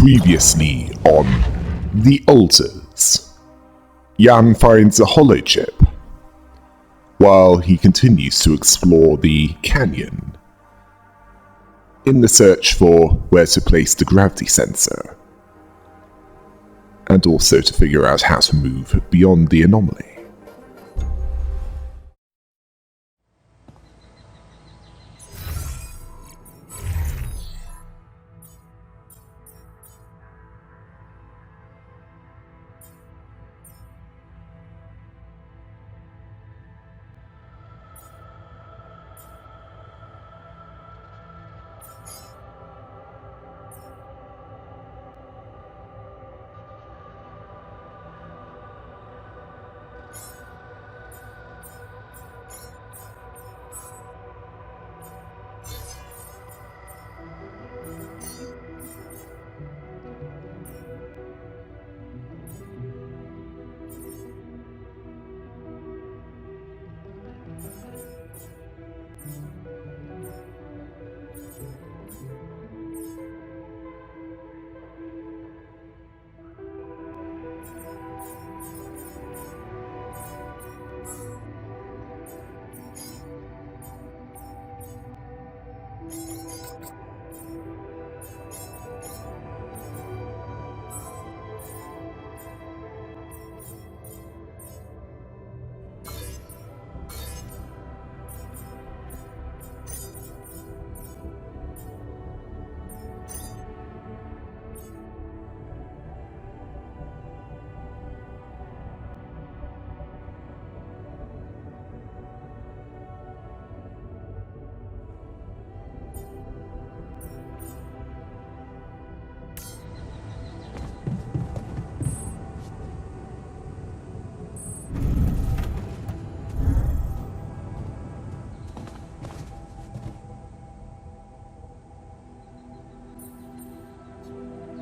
Previously on The Altars. Jan finds a hollow chip while he continues to explore the canyon in the search for where to place the gravity sensor, and also to figure out how to move beyond the anomaly.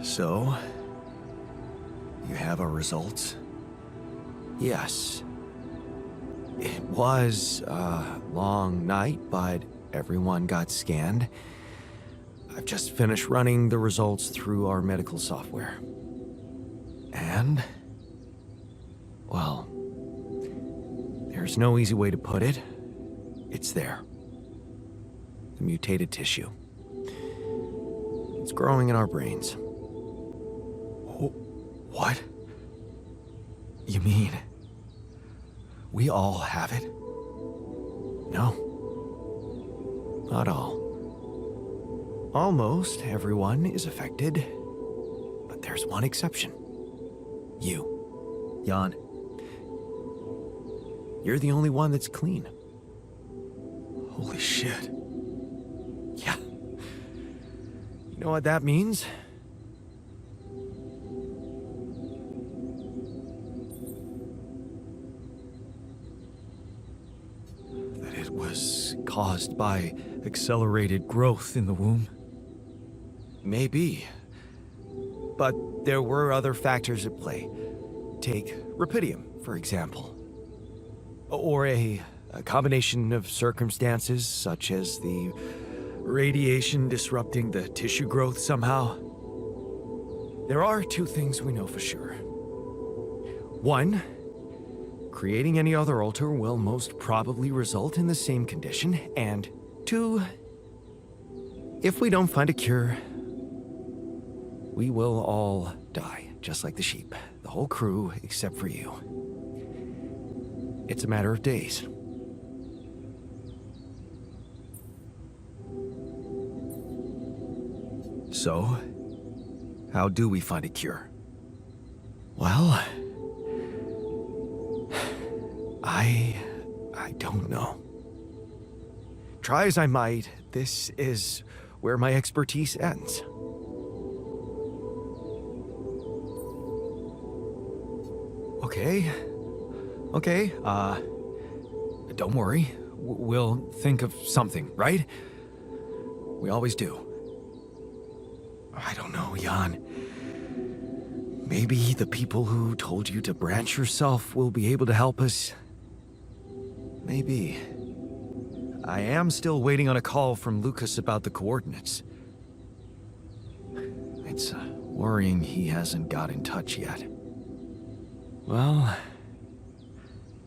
So, you have our results? Yes. It was a long night, but everyone got scanned. I've just finished running the results through our medical software. And, well, there's no easy way to put it. It's there. The mutated tissue. It's growing in our brains. What? You mean we all have it? No. Not all. Almost everyone is affected, but there's one exception. You, Jan. You're the only one that's clean. Holy shit. Yeah. You know what that means? Caused by accelerated growth in the womb? Maybe. But there were other factors at play. Take Rapidium, for example. Or a combination of circumstances, such as the radiation disrupting the tissue growth somehow. There are two things we know for sure. One, creating any other altar will most probably result in the same condition, and two, if we don't find a cure, we will all die, just like the sheep. The whole crew, except for you. It's a matter of days. So, how do we find a cure? Well, I don't know. Try as I might, this is where my expertise ends. Okay, don't worry. We'll think of something, right? We always do. I don't know, Jan. Maybe the people who told you to branch yourself will be able to help us. Maybe. I am still waiting on a call from Lucas about the coordinates. It's Worrying he hasn't got in touch yet. Well,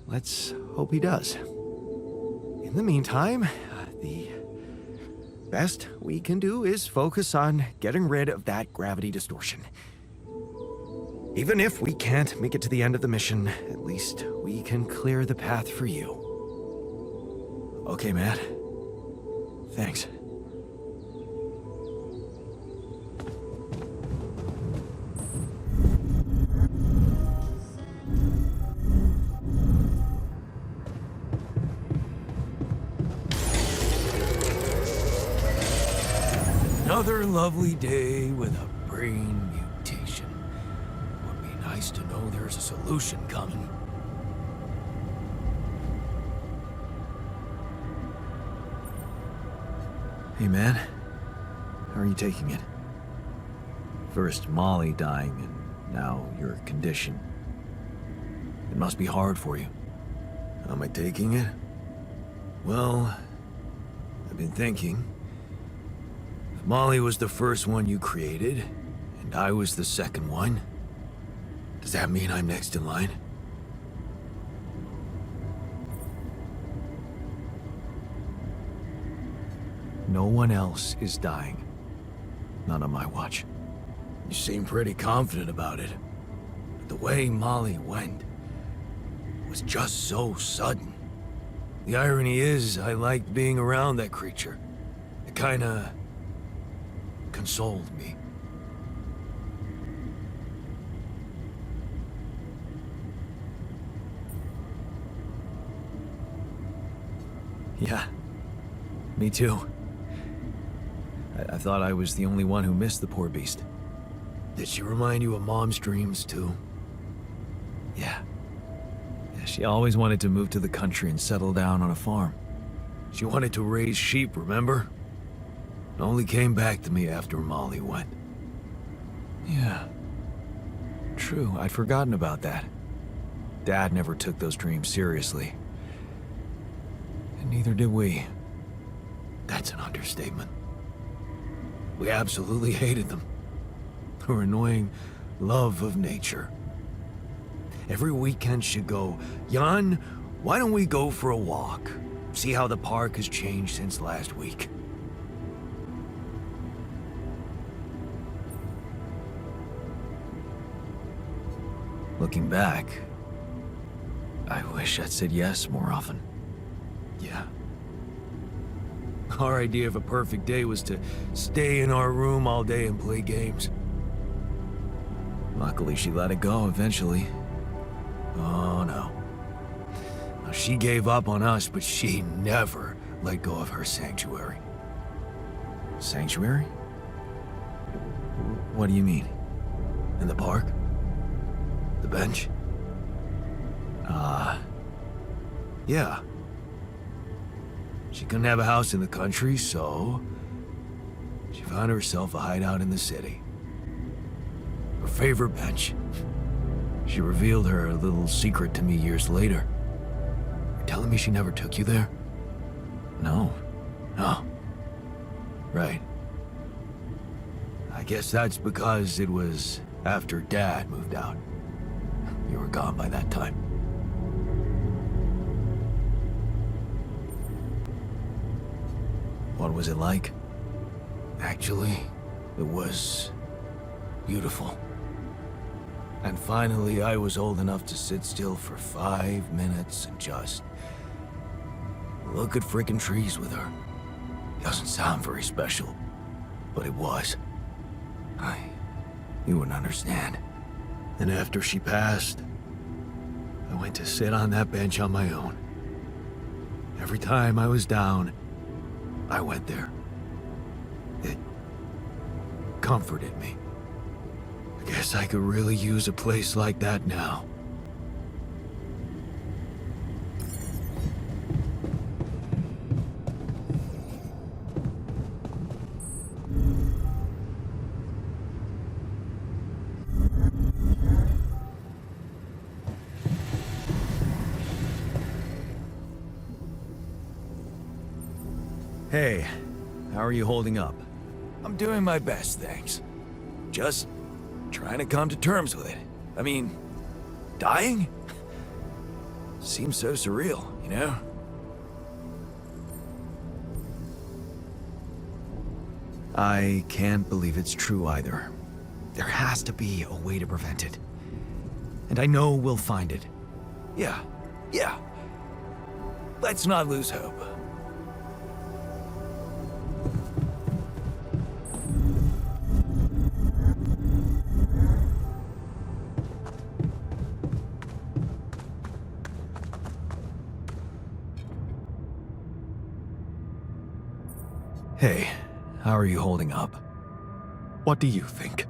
let's hope he does. In the meantime, the best we can do is focus on getting rid of that gravity distortion. Even if we can't make it to the end of the mission, at least we can clear the path for you. Okay, Matt. Thanks. Another lovely day with a brain mutation. Would be nice to know there's a solution coming. Hey, man. How are you taking it? First Molly dying, and now your condition. It must be hard for you. How am I taking it? Well, I've been thinking. If Molly was the first one you created, and I was the second one, does that mean I'm next in line? No one else is dying. Not on my watch. You seem pretty confident about it. But the way Molly went was just so sudden. The irony is, I liked being around that creature. It kinda consoled me. Yeah, me too. I thought I was the only one who missed the poor beast. Did she remind you of Mom's dreams, too? Yeah. She always wanted to move to the country and settle down on a farm. She wanted to raise sheep, remember? It only came back to me after Molly went. Yeah. True, I'd forgotten about that. Dad never took those dreams seriously. And neither did we. That's an understatement. We absolutely hated them. Her annoying love of nature. Every weekend she'd go, "Jan, why don't we go for a walk? See how the park has changed since last week." Looking back, I wish I'd said yes more often. Yeah. Our idea of a perfect day was to stay in our room all day and play games. Luckily, she let it go eventually. Oh no. Now, she gave up on us, but she never let go of her sanctuary. Sanctuary? What do you mean? In the park? The bench? Yeah. She couldn't have a house in the country, so she found herself a hideout in the city. Her favorite bench. She revealed her little secret to me years later. You're telling me she never took you there? No. No. Right. I guess that's because it was after Dad moved out. You were gone by that time. What was it like? Actually, it was beautiful. And finally, I was old enough to sit still for 5 minutes and just look at frickin' trees with her. Doesn't sound very special, but it was. You wouldn't understand. And after she passed, I went to sit on that bench on my own. Every time I was down, I went there. It comforted me. I guess I could really use a place like that now. Hey, how are you holding up? I'm doing my best, thanks. Just trying to come to terms with it. I mean, dying? Seems so surreal, you know? I can't believe it's true either. There has to be a way to prevent it. And I know we'll find it. Yeah. Let's not lose hope. Hey, how are you holding up? What do you think?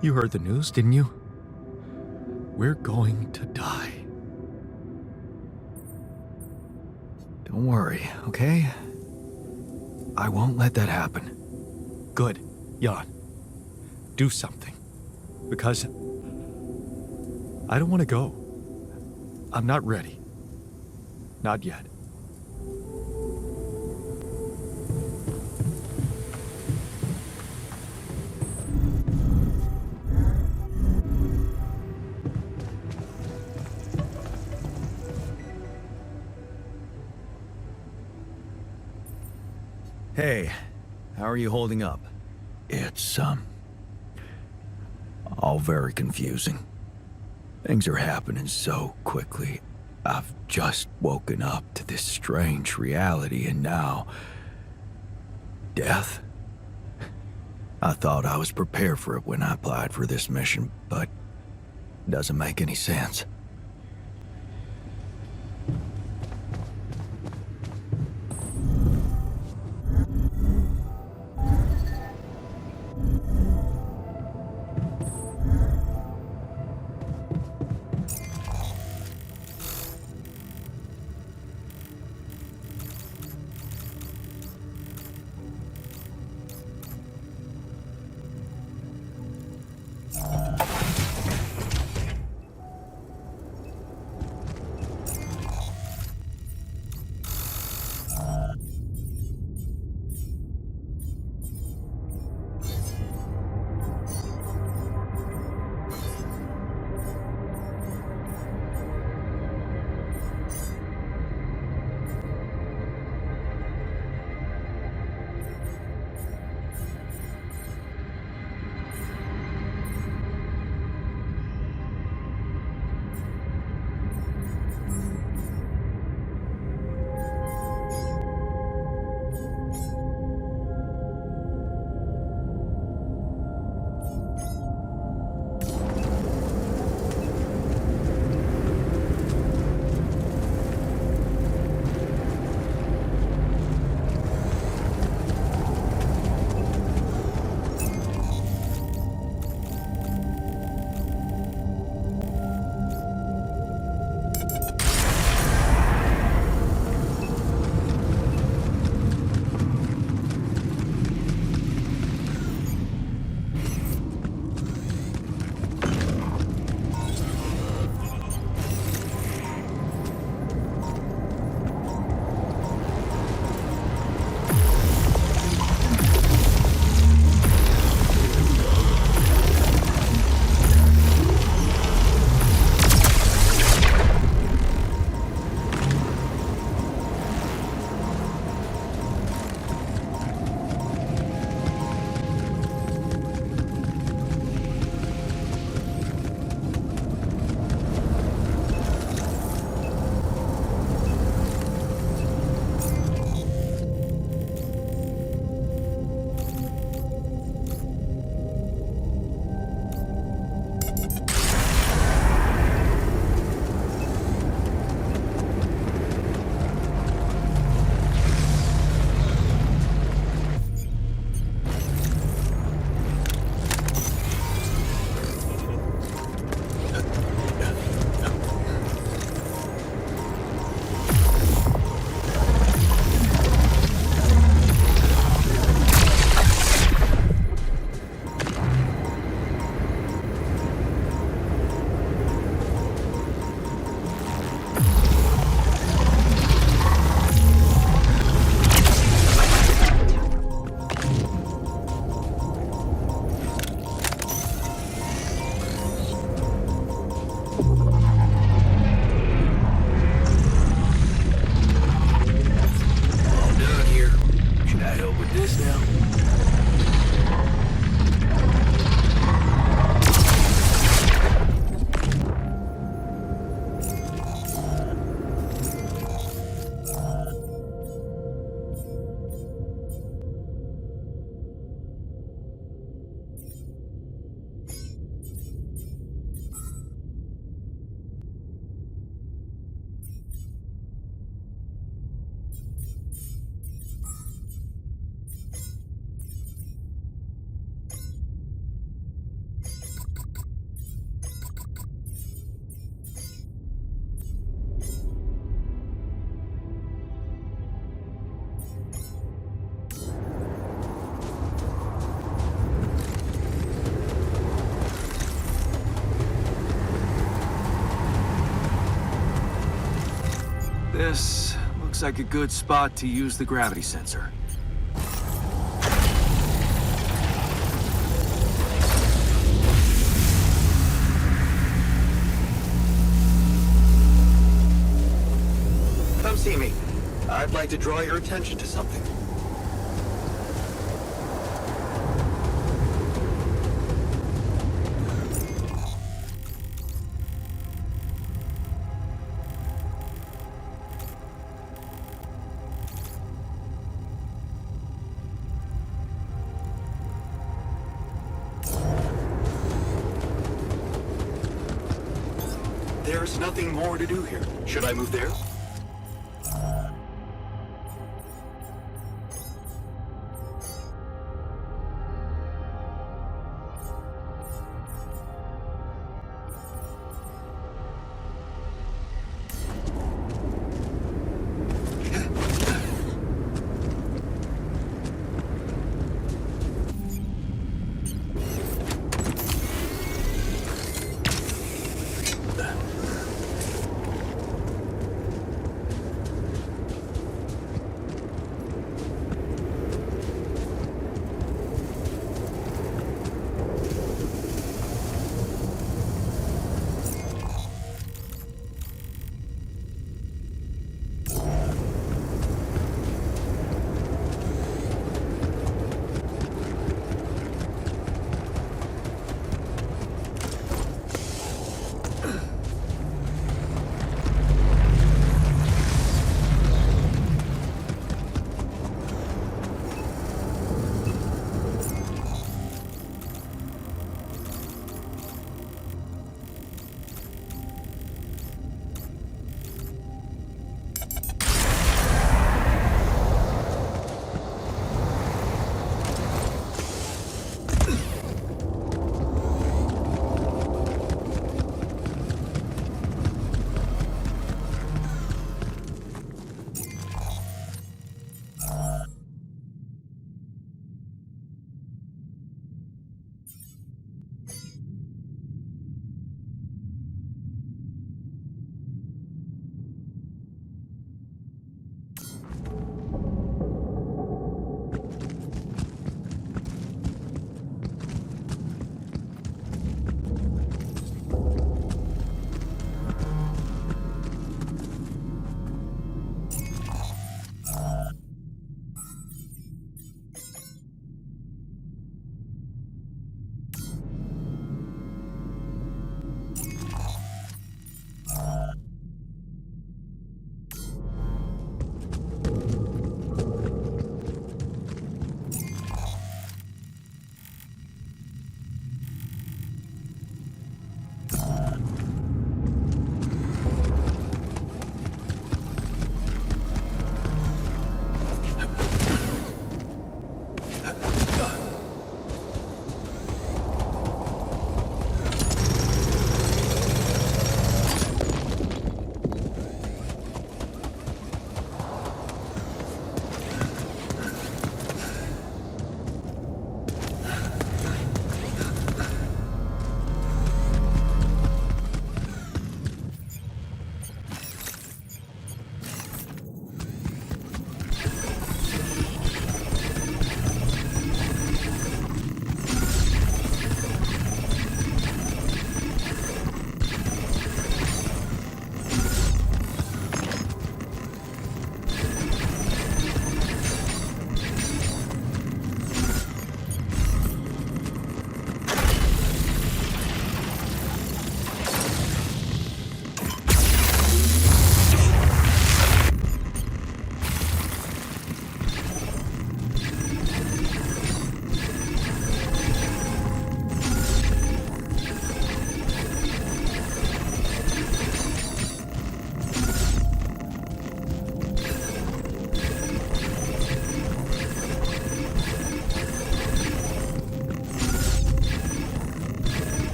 You heard the news, didn't you? We're going to die. Don't worry, okay? I won't let that happen. Good, Jan. Do something. Because I don't want to go. I'm not ready. Not yet. Hey, how are you holding up? It's, all very confusing. Things are happening so quickly. I've just woken up to this strange reality, and now... death? I thought I was prepared for it when I applied for this mission, but it doesn't make any sense. This looks like a good spot to use the gravity sensor. Come see me. I'd like to draw your attention to something. There's nothing more to do here. Should I move there?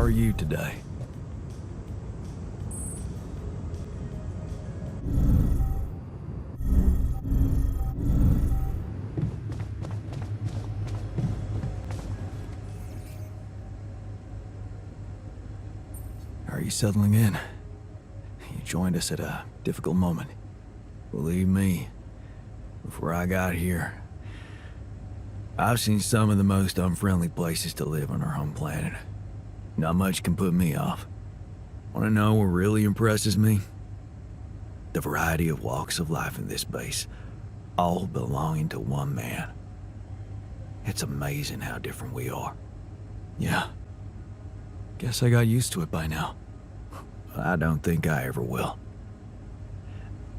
are you today? Are you settling in? You joined us at a difficult moment. Believe me, before I got here, I've seen some of the most unfriendly places to live on our home planet. Not much can put me off. Want to know what really impresses me? The variety of walks of life in this base, all belonging to one man. It's amazing how different we are. Yeah. Guess I got used to it by now. I don't think I ever will.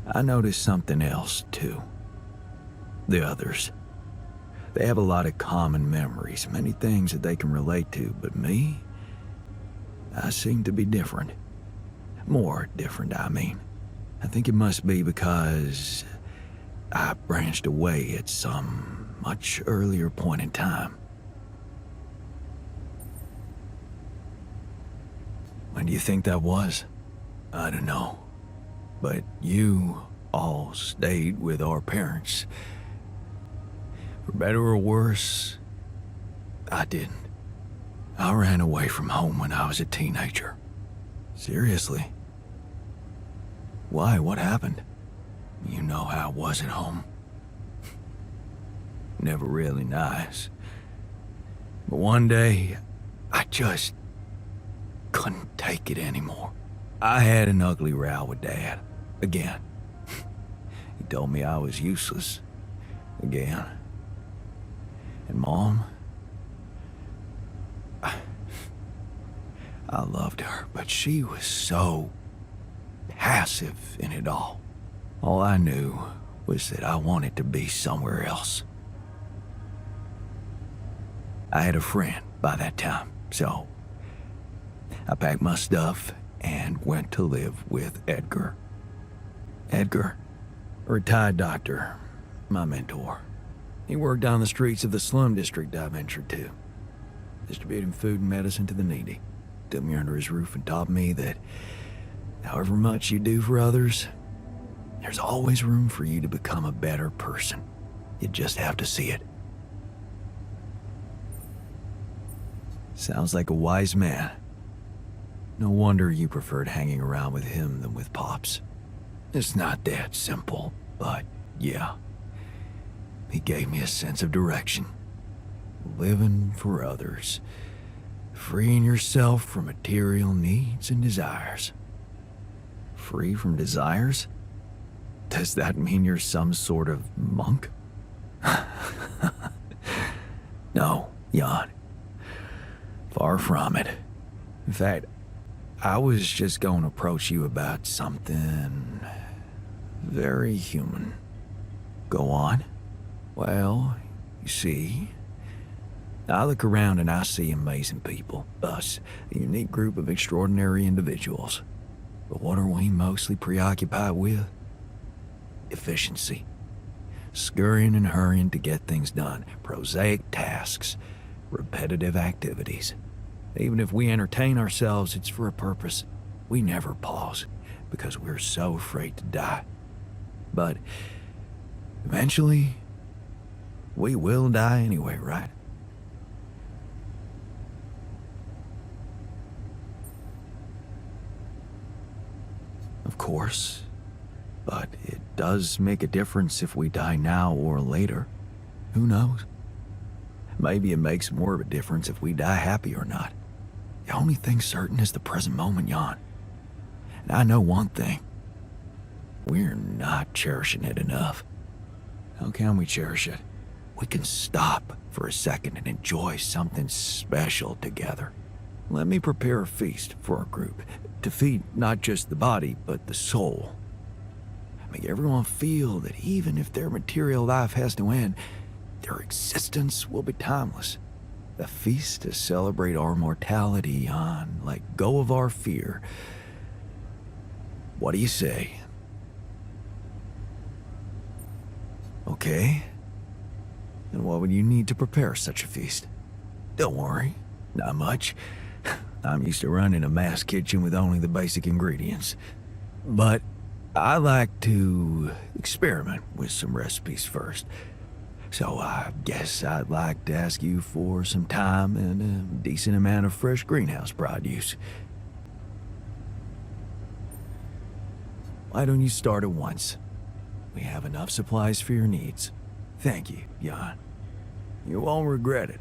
I noticed something else, too. The others. They have a lot of common memories, many things that they can relate to, but me? I seem to be different. More different, I mean. I think it must be because I branched away at some much earlier point in time. When do you think that was? I don't know. But you all stayed with our parents. For better or worse, I didn't. I ran away from home when I was a teenager. Seriously. Why? What happened? You know how it was at home. Never really nice. But one day, I just couldn't take it anymore. I had an ugly row with Dad. Again. He told me I was useless. Again. And Mom? I loved her, but she was so passive in it all. All I knew was that I wanted to be somewhere else. I had a friend by that time, so I packed my stuff and went to live with Edgar. Edgar, a retired doctor, my mentor. He worked down the streets of the slum district I ventured to, distributing food and medicine to the needy. Took me under his roof and taught me that however much you do for others, there's always room for you to become a better person. You just have to see it. Sounds like a wise man. No wonder you preferred hanging around with him than with Pops. It's not that simple, but yeah. He gave me a sense of direction. Living for others. Freeing yourself from material needs and desires. Free from desires? Does that mean you're some sort of monk? No, Jan. Far from it. In fact, I was just going to approach you about something very human. Go on. Well, you see, I look around and I see amazing people, us, a unique group of extraordinary individuals. But what are we mostly preoccupied with? Efficiency. Scurrying and hurrying to get things done, prosaic tasks, repetitive activities. Even if we entertain ourselves, it's for a purpose. We never pause because we're so afraid to die. But eventually, we will die anyway, right? Of course, but it does make a difference if we die now or later. Who knows? Maybe it makes more of a difference if we die happy or not. The only thing certain is the present moment, Jan. And I know one thing. We're not cherishing it enough. How can we cherish it? We can stop for a second and enjoy something special together. Let me prepare a feast for our group to feed not just the body, but the soul. Make everyone feel that even if their material life has to end, their existence will be timeless. A feast to celebrate our mortality on, let go of our fear. What do you say? Okay. And what would you need to prepare such a feast? Don't worry, not much. I'm used to running a mass kitchen with only the basic ingredients. But I like to experiment with some recipes first. So I guess I'd like to ask you for some time and a decent amount of fresh greenhouse produce. Why don't you start at once? We have enough supplies for your needs. Thank you, Jan. You won't regret it.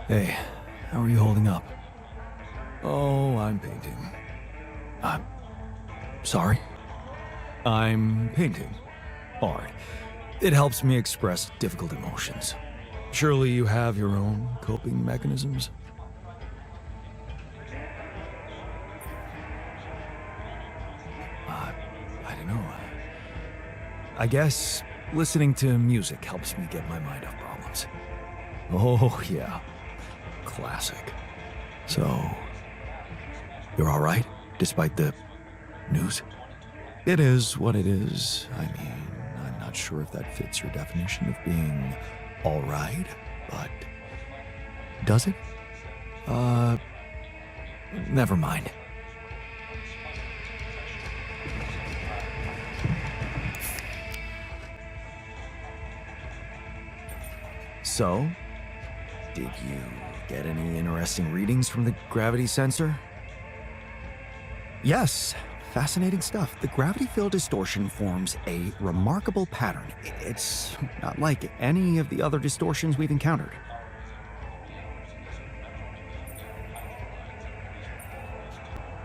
Hey, how are you holding up? Oh, I'm painting. I'm sorry? I'm painting. Art. It helps me express difficult emotions. Surely you have your own coping mechanisms? I don't know. I guess listening to music helps me get my mind off problems. Oh, yeah. Classic. So, you're all right, despite the news? It is what it is. I mean, I'm not sure if that fits your definition of being all right, but does it? Never mind. So, did you get any interesting readings from the gravity sensor? Yes, fascinating stuff. The gravity field distortion forms a remarkable pattern. It's not like any of the other distortions we've encountered.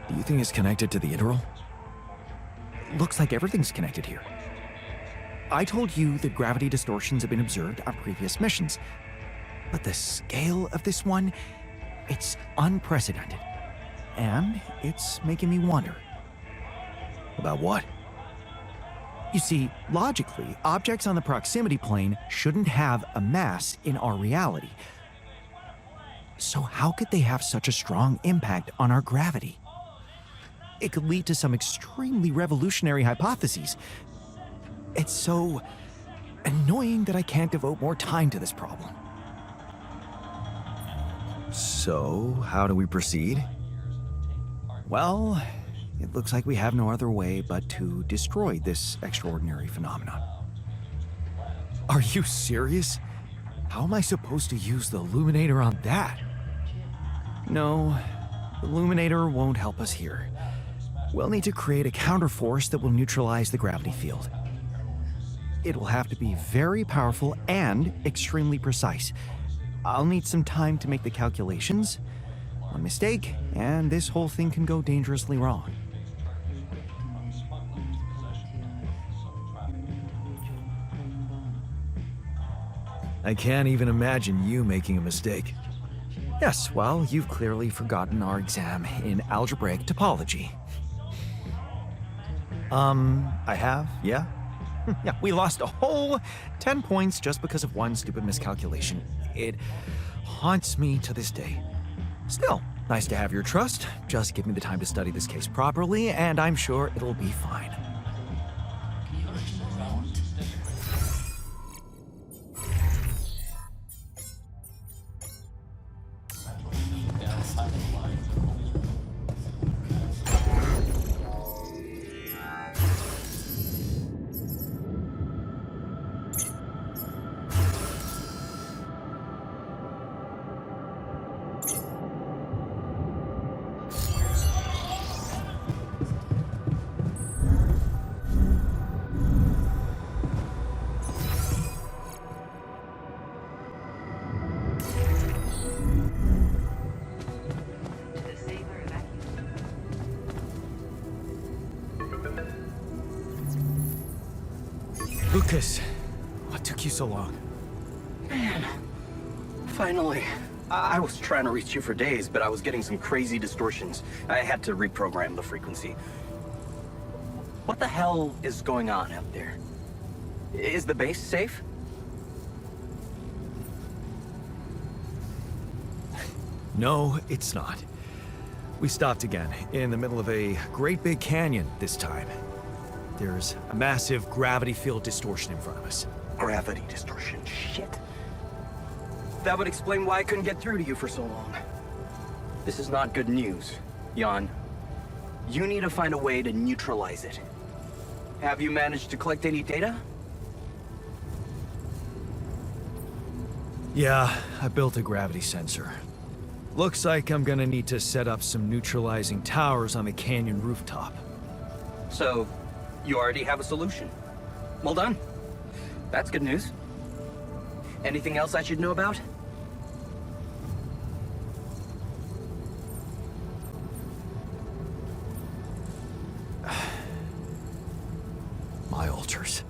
Do you think it's connected to the integral? Looks like everything's connected here. I told you that gravity distortions have been observed on previous missions. But the scale of this one, it's unprecedented. And it's making me wonder. About what? You see, logically, objects on the proximity plane shouldn't have a mass in our reality. So how could they have such a strong impact on our gravity? It could lead to some extremely revolutionary hypotheses. It's so annoying that I can't devote more time to this problem. So, how do we proceed? Well, it looks like we have no other way but to destroy this extraordinary phenomenon. Are you serious? How am I supposed to use the illuminator on that? No, the illuminator won't help us here. We'll need to create a counterforce that will neutralize the gravity field. It will have to be very powerful and extremely precise. I'll need some time to make the calculations. One mistake, and this whole thing can go dangerously wrong. I can't even imagine you making a mistake. Yes, well, you've clearly forgotten our exam in algebraic topology. I have, yeah? Yeah, we lost a whole 10 points just because of one stupid miscalculation. It haunts me to this day. Still, nice to have your trust. Just give me the time to study this case properly, and I'm sure it'll be fine. Lucas, what took you so long? Man, finally. I was trying to reach you for days, but I was getting some crazy distortions. I had to reprogram the frequency. What the hell is going on out there? Is the base safe? No, it's not. We stopped again, in the middle of a great big canyon this time. There's a massive gravity field distortion in front of us. Gravity distortion, shit. That would explain why I couldn't get through to you for so long. This is not good news, Jan. You need to find a way to neutralize it. Have you managed to collect any data? Yeah, I built a gravity sensor. Looks like I'm gonna need to set up some neutralizing towers on the canyon rooftop. So, you already have a solution. Well done. That's good news. Anything else I should know about? My altars.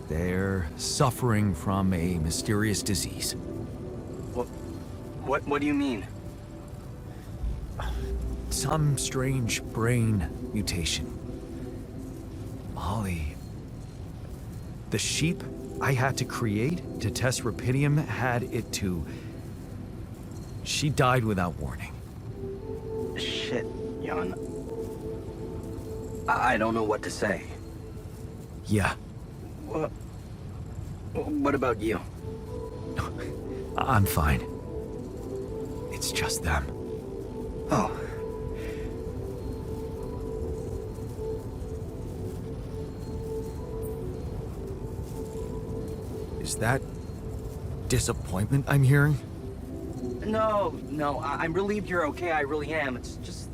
They're suffering from a mysterious disease. What do you mean? Some strange brain mutation. Molly. The sheep I had to create to test Rapidium had it too. She died without warning. Shit, Jan. I don't know what to say. Yeah, What about you? I'm fine. It's just them. Oh. Is that disappointment I'm hearing? No, I'm relieved you're okay, I really am. It's just...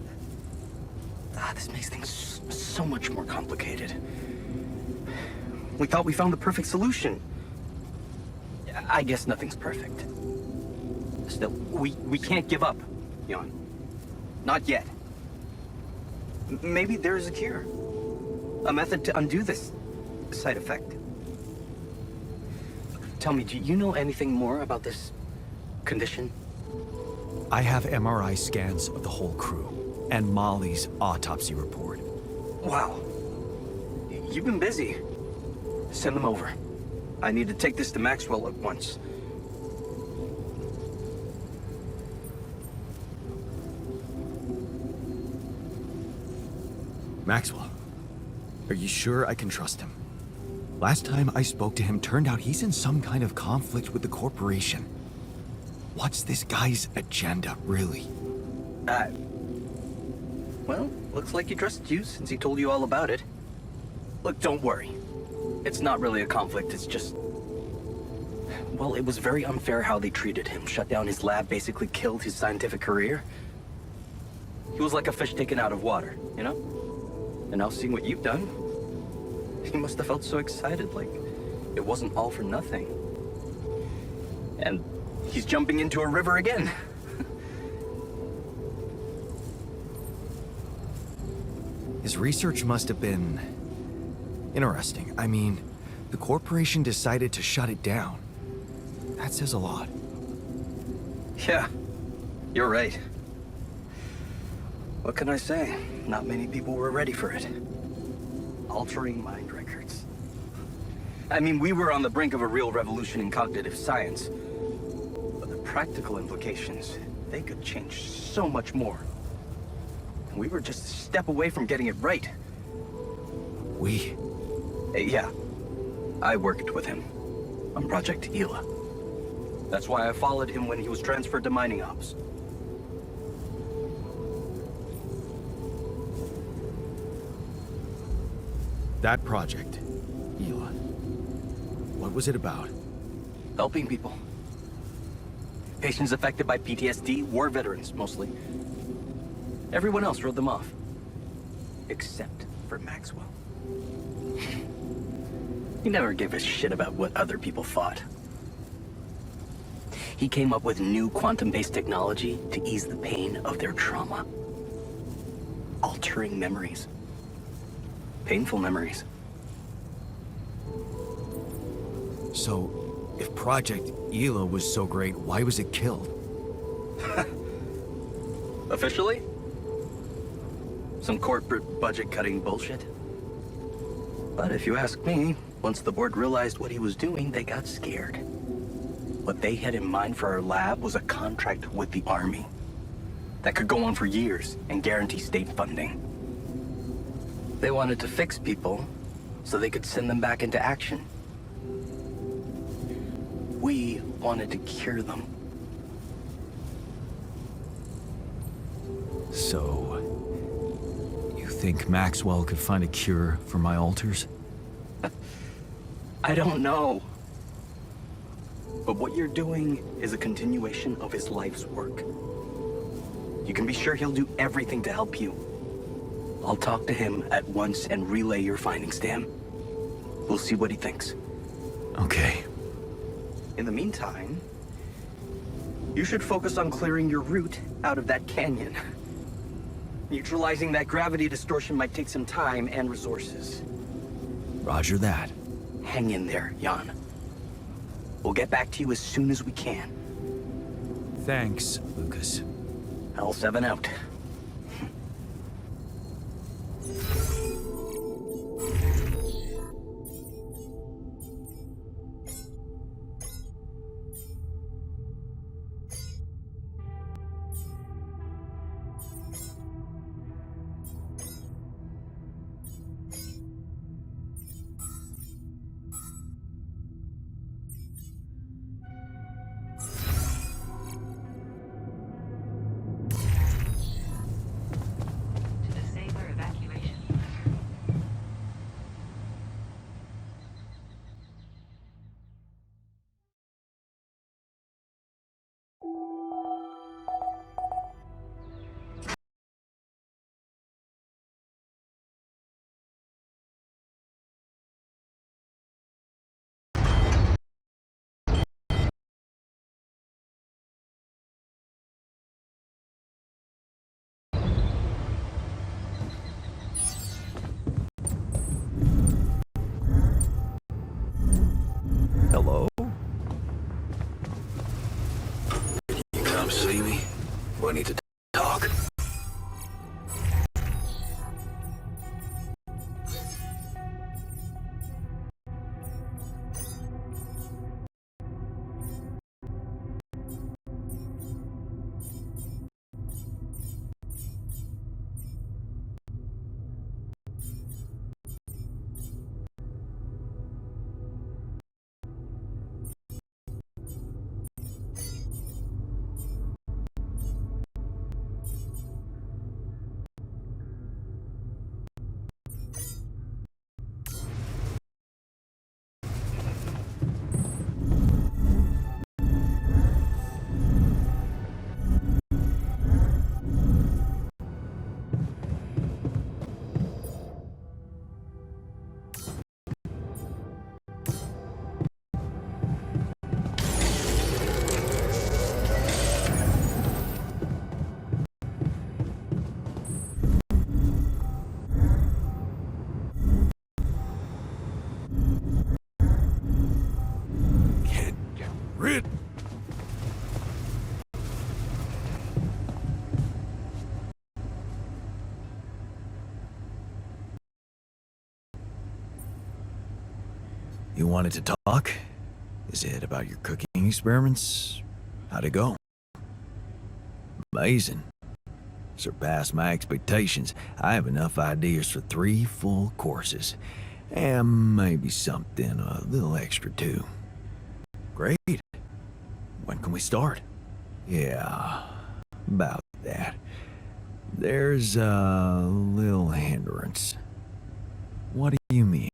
this makes things so much more complicated. We thought we found the perfect solution. I guess nothing's perfect. Still, we can't give up, Jan. Not yet. Maybe there's a cure. A method to undo this side effect. Tell me, do you know anything more about this condition? I have MRI scans of the whole crew and Molly's autopsy report. Wow. You've been busy. Send them over. I need to take this to Maxwell at once. Maxwell, are you sure I can trust him? Last time I spoke to him turned out he's in some kind of conflict with the corporation. What's this guy's agenda, really? Well, looks like he trusted you since he told you all about it. Look, don't worry. It's not really a conflict, it's just... Well, it was very unfair how they treated him. Shut down his lab, basically killed his scientific career. He was like a fish taken out of water, you know? And now seeing what you've done, he must have felt so excited, like it wasn't all for nothing. And he's jumping into a river again. His research must have been interesting. I mean, the corporation decided to shut it down. That says a lot. Yeah, you're right. What can I say? Not many people were ready for it. Altering mind records. I mean, we were on the brink of a real revolution in cognitive science. But the practical implications, they could change so much more. And we were just a step away from getting it right. We? Yeah. I worked with him on Project Ela. That's why I followed him when he was transferred to mining ops. That project, Ela. What was it about? Helping people. Patients affected by PTSD, war veterans, mostly. Everyone else wrote them off. Except for Maxwell. He never gave a shit about what other people thought. He came up with new quantum-based technology to ease the pain of their trauma. Altering memories. Painful memories. So, if Project Ela was so great, why was it killed? Officially? Some corporate budget-cutting bullshit. But if you ask me, once the board realized what he was doing, they got scared. What they had in mind for our lab was a contract with the Army that could go on for years and guarantee state funding. They wanted to fix people so they could send them back into action. We wanted to cure them. So, you think Maxwell could find a cure for my alters? I don't know. But what you're doing is a continuation of his life's work. You can be sure he'll do everything to help you. I'll talk to him at once and relay your findings to him. We'll see what he thinks. Okay. In the meantime, you should focus on clearing your route out of that canyon. Neutralizing that gravity distortion might take some time and resources. Roger that. Hang in there, Jan. We'll get back to you as soon as we can. Thanks, Lucas. L7 out. To the saber evacuation. Hello? You come see me? We need to talk. You wanted to talk? Is it about your cooking experiments? How'd it go? Amazing. Surpassed my expectations. I have enough ideas for 3 full courses. And maybe something a little extra too. Great. When can we start? Yeah, about that. There's a little hindrance. What do you mean?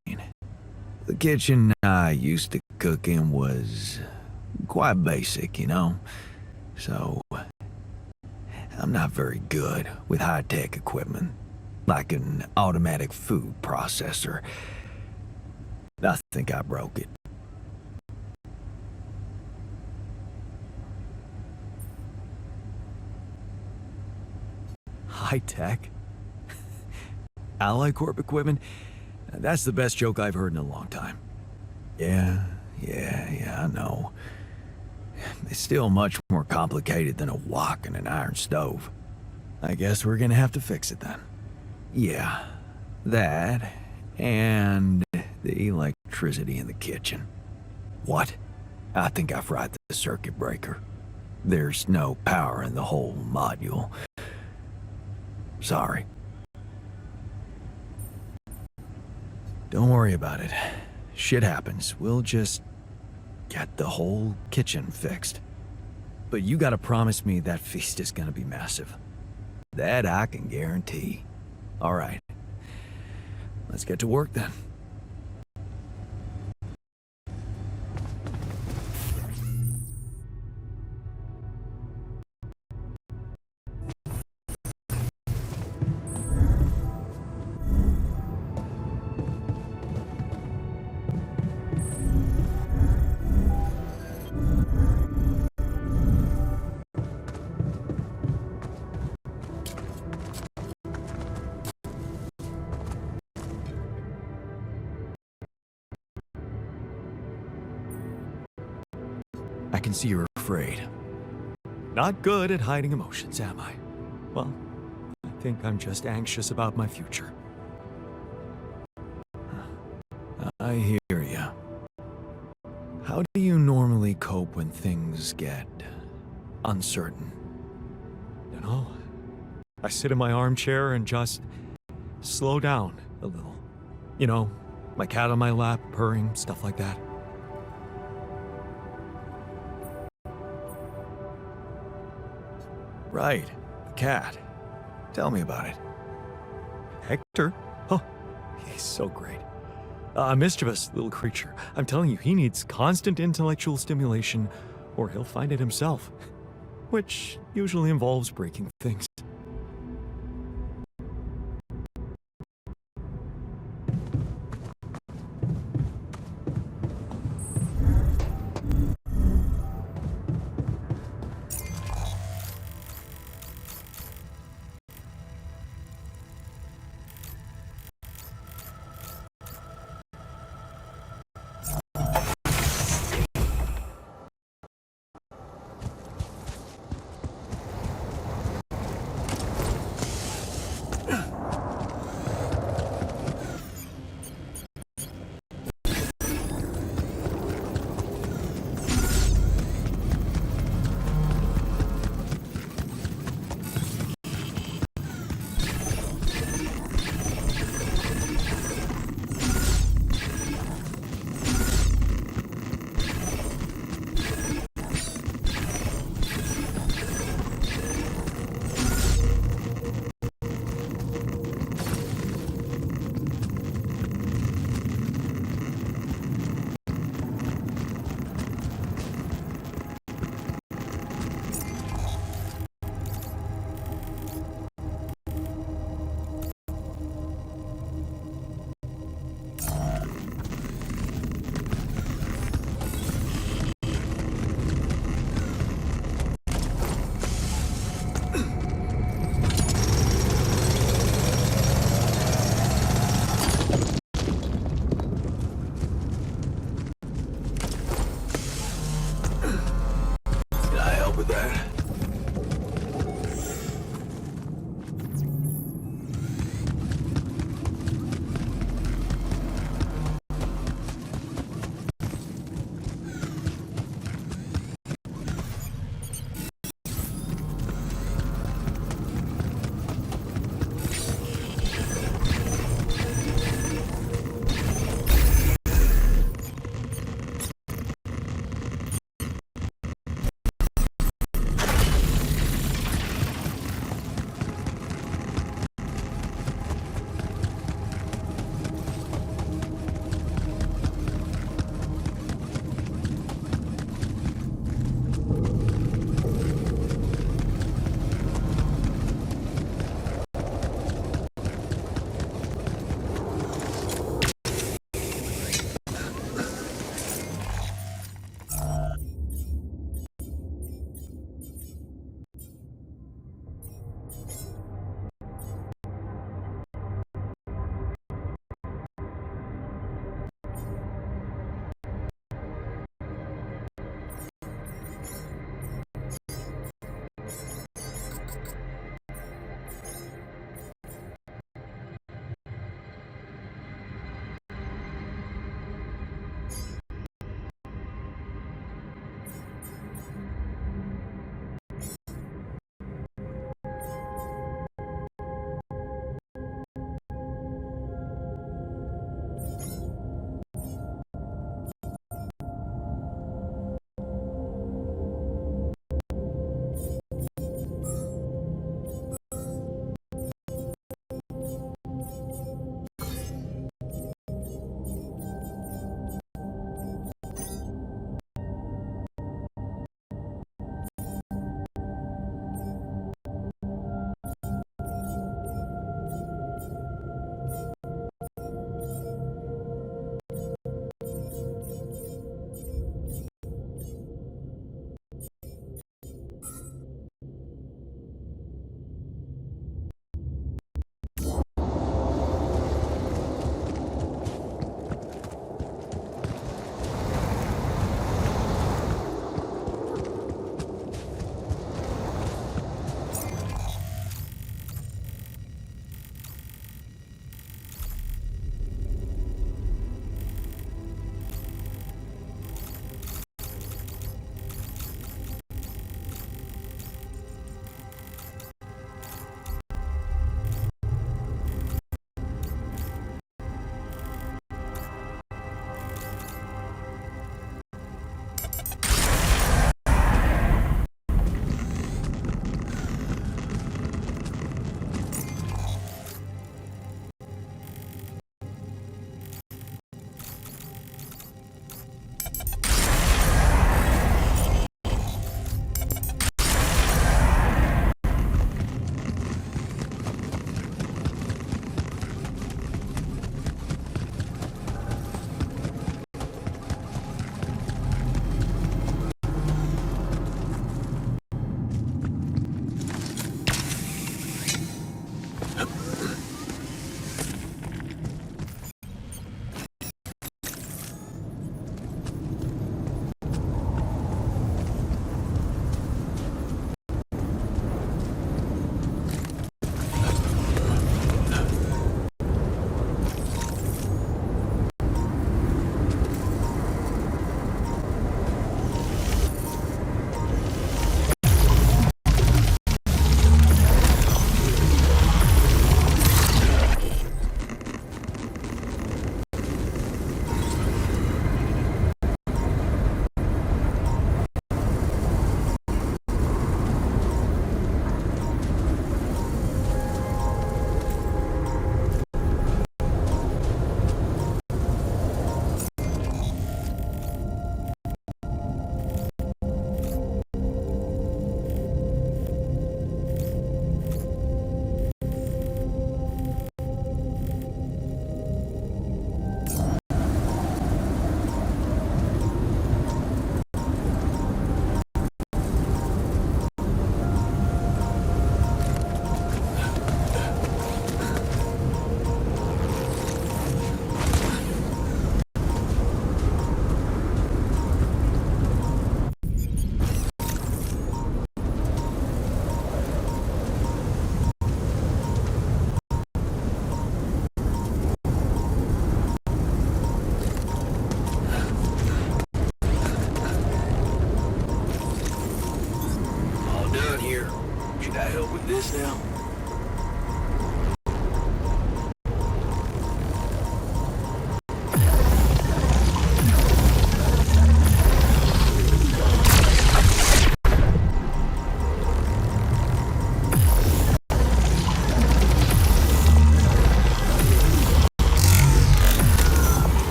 The kitchen I used to cook in was quite basic, you know? So, I'm not very good with high-tech equipment, like an automatic food processor. I think I broke it. High-tech? Ally Corp equipment? That's the best joke I've heard in a long time. Yeah, I know. It's still much more complicated than a wok and an iron stove. I guess we're gonna have to fix it then. Yeah, that and the electricity in the kitchen. What? I think I fried the circuit breaker. There's no power in the whole module. Sorry. Don't worry about it. Shit happens. We'll just get the whole kitchen fixed. But you gotta promise me that feast is gonna be massive. That I can guarantee. All right. Let's get to work then. I can see you're afraid. Not good at hiding emotions, am I? Well, I think I'm just anxious about my future. I hear ya. How do you normally cope when things get uncertain? You know, I sit in my armchair and just slow down a little. You know, my cat on my lap, purring, stuff like that. Right, the cat. Tell me about it. Hector? Oh, he's so great. A mischievous little creature. I'm telling you, he needs constant intellectual stimulation or he'll find it himself. Which usually involves breaking things.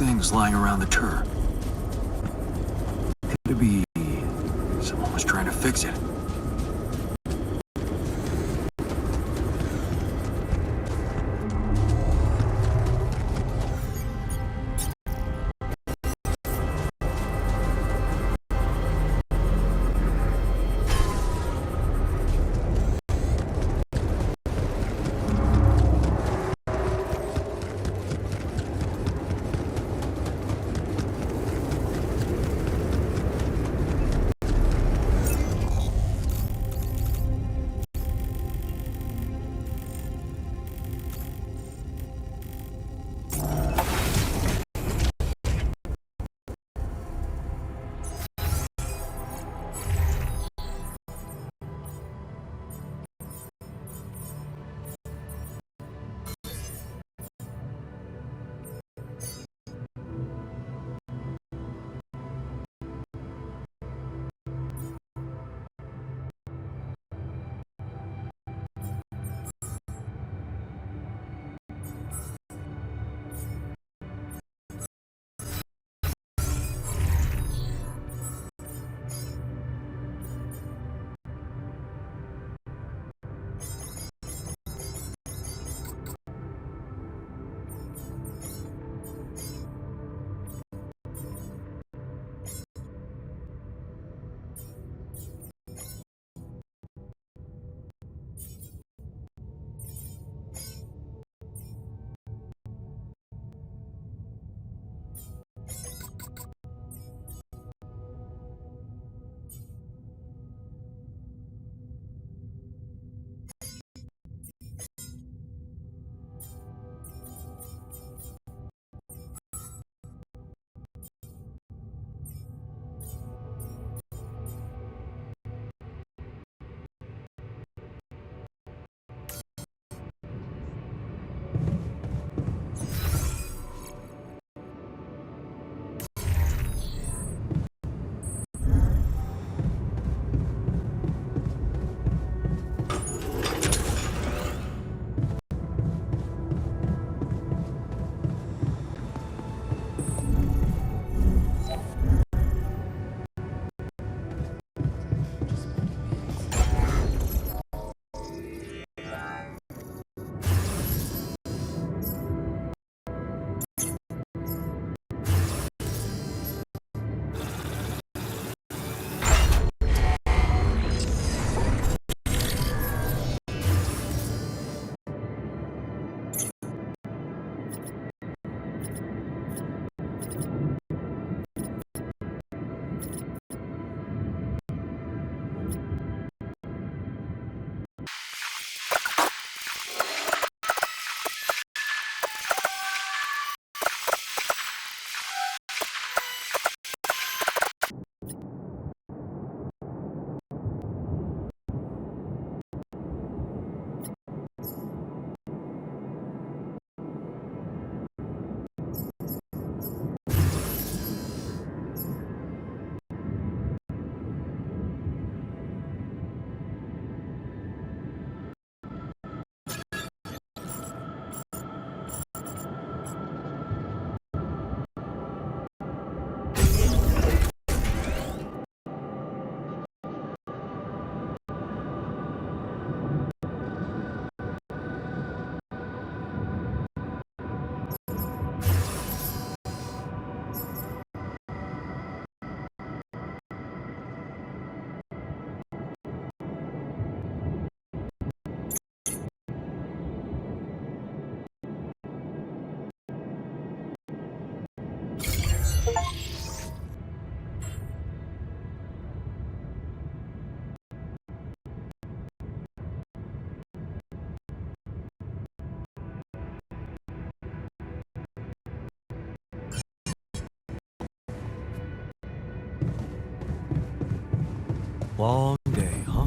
things lying around the turret. Could it be someone was trying to fix it? Long day, huh?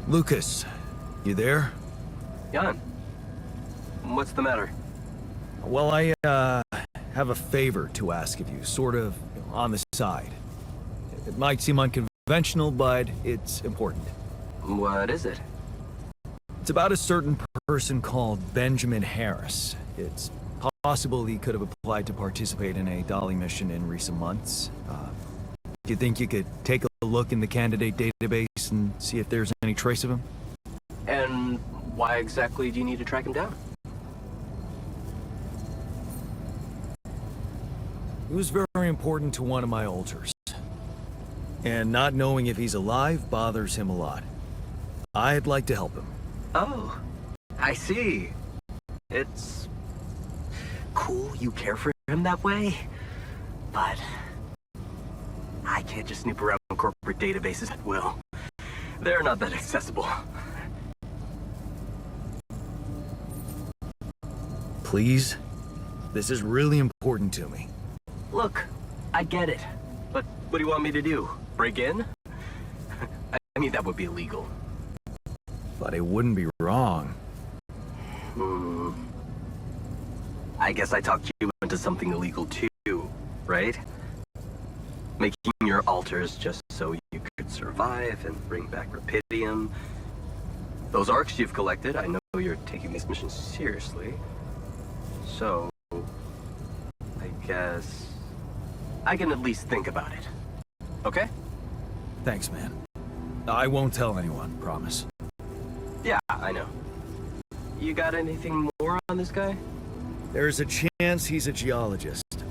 Lucas, you there? Jan, what's the matter? Well, I, have a favor to ask of you, sort of on the side. It might seem unconventional, but it's important. What is it? It's about a certain person called Benjamin Harris. It's possible he could have applied to participate in a Dolly mission in recent months. Do you think you could take a look in the candidate database and see if there's any trace of him? And why exactly do you need to track him down? He was very important to one of my alters. And not knowing if he's alive bothers him a lot. I'd like to help him. Oh, I see. It's cool you care for him that way, but I can't just snoop around corporate databases at will. They're not that accessible. Please? This is really important to me. Look, I get it, but what do you want me to do? Break in? I mean, that would be illegal. But it wouldn't be wrong. I guess I talked you into something illegal too, right? Making your altars just so you could survive and bring back Rapidium. Those arcs you've collected, I know you're taking these missions seriously. So, I guess I can at least think about it. Okay? Thanks, man. I won't tell anyone, promise. Yeah, I know. You got anything more on this guy? There's a chance he's a geologist.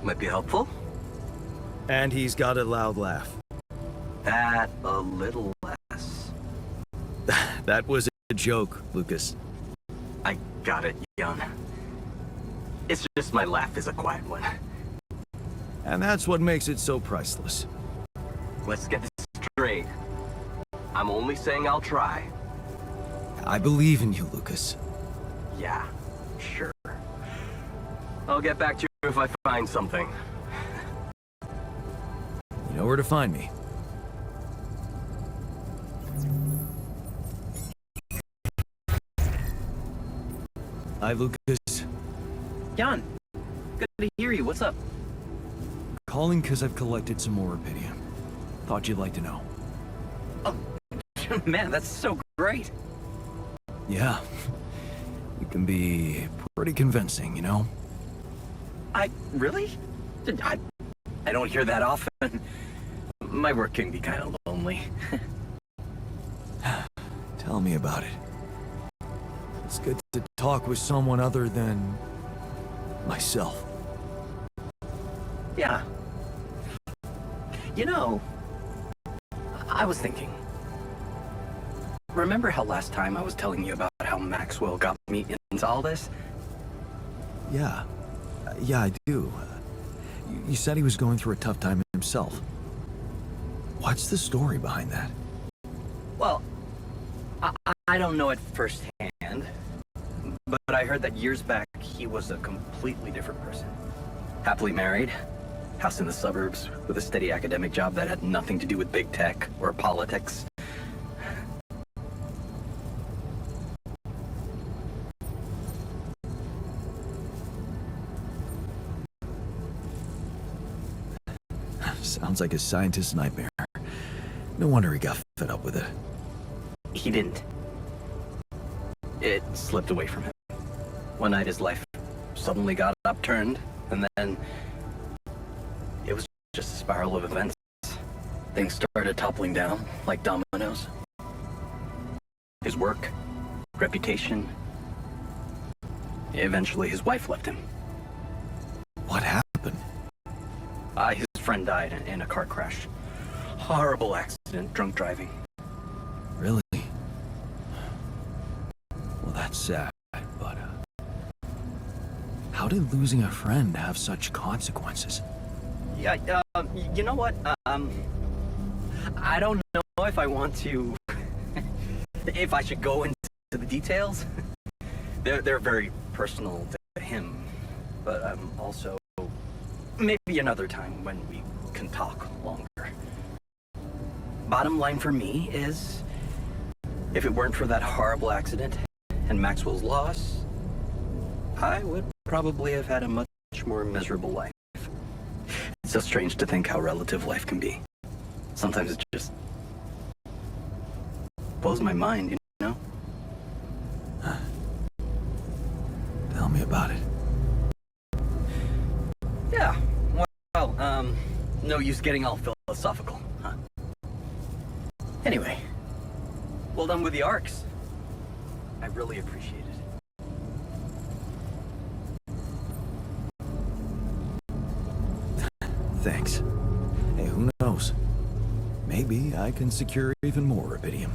Might be helpful? And he's got a loud laugh. That a little less. That was a joke, Lucas. I got it, Jan. It's just my laugh is a quiet one. And that's what makes it so priceless. Let's get this straight. I'm only saying I'll try. I believe in you, Lucas. Yeah, sure. I'll get back to you if I find something. You know where to find me. Hi, Lucas. Jan, good to hear you. What's up? Calling because I've collected some more Rapidium. Thought you'd like to know. Oh, man, that's so great. Yeah. You can be pretty convincing, you know? Really? I don't hear that often. My work can be kind of lonely. Tell me about it. It's good to talk with someone other than myself. Yeah. You know, I was thinking. Remember how last time I was telling you about how Maxwell got me into all this? Yeah. Yeah, I do. You said he was going through a tough time himself. What's the story behind that? Well, I don't know it firsthand, but I heard that years back he was a completely different person. Happily married, house in the suburbs, with a steady academic job that had nothing to do with big tech or politics. Sounds like a scientist's nightmare. No wonder he got fed up with it. He didn't. It slipped away from him. One night his life suddenly got upturned, and then it was just a spiral of events. Things started toppling down like dominoes. His work, reputation. Eventually his wife left him. What happened? His friend died in a car crash. Horrible accident, drunk driving. Really? Well, that's sad, but, how did losing a friend have such consequences? Yeah, you know what? I don't know if I want to... if I should go into the details. They're very personal to him. But also... maybe another time when we can talk longer. Bottom line for me is... If it weren't for that horrible accident and Maxwell's loss, I would probably have had a much more miserable life. It's so strange to think how relative life can be. Sometimes it just blows my mind, you know? Tell me about it. Yeah, well, no use getting all philosophical, huh? Anyway, well done with the arcs. I really appreciate it. Thanks. Hey, who knows? Maybe I can secure even more rubidium.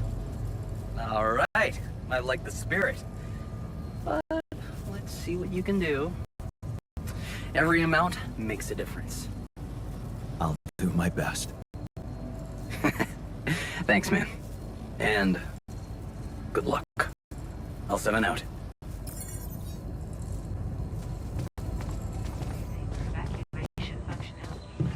All right, I like the spirit. But let's see what you can do. Every amount makes a difference. I'll do my best. Thanks, man. And good luck. I'll 7 out. Evacuation functionality.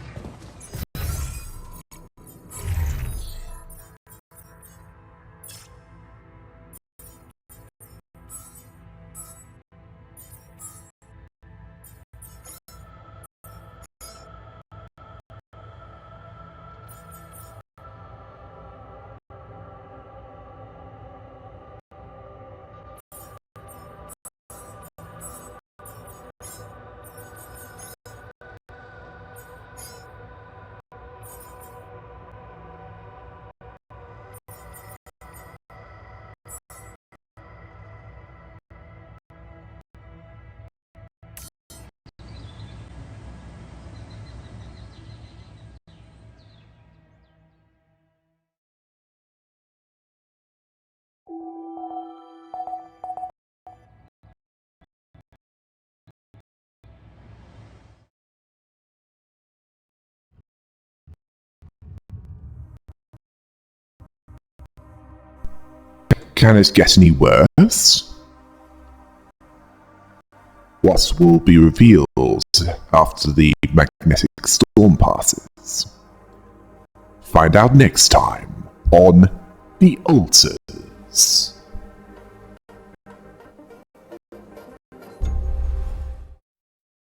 Can it get any worse? What will be revealed after the magnetic storm passes? Find out next time on The Alters.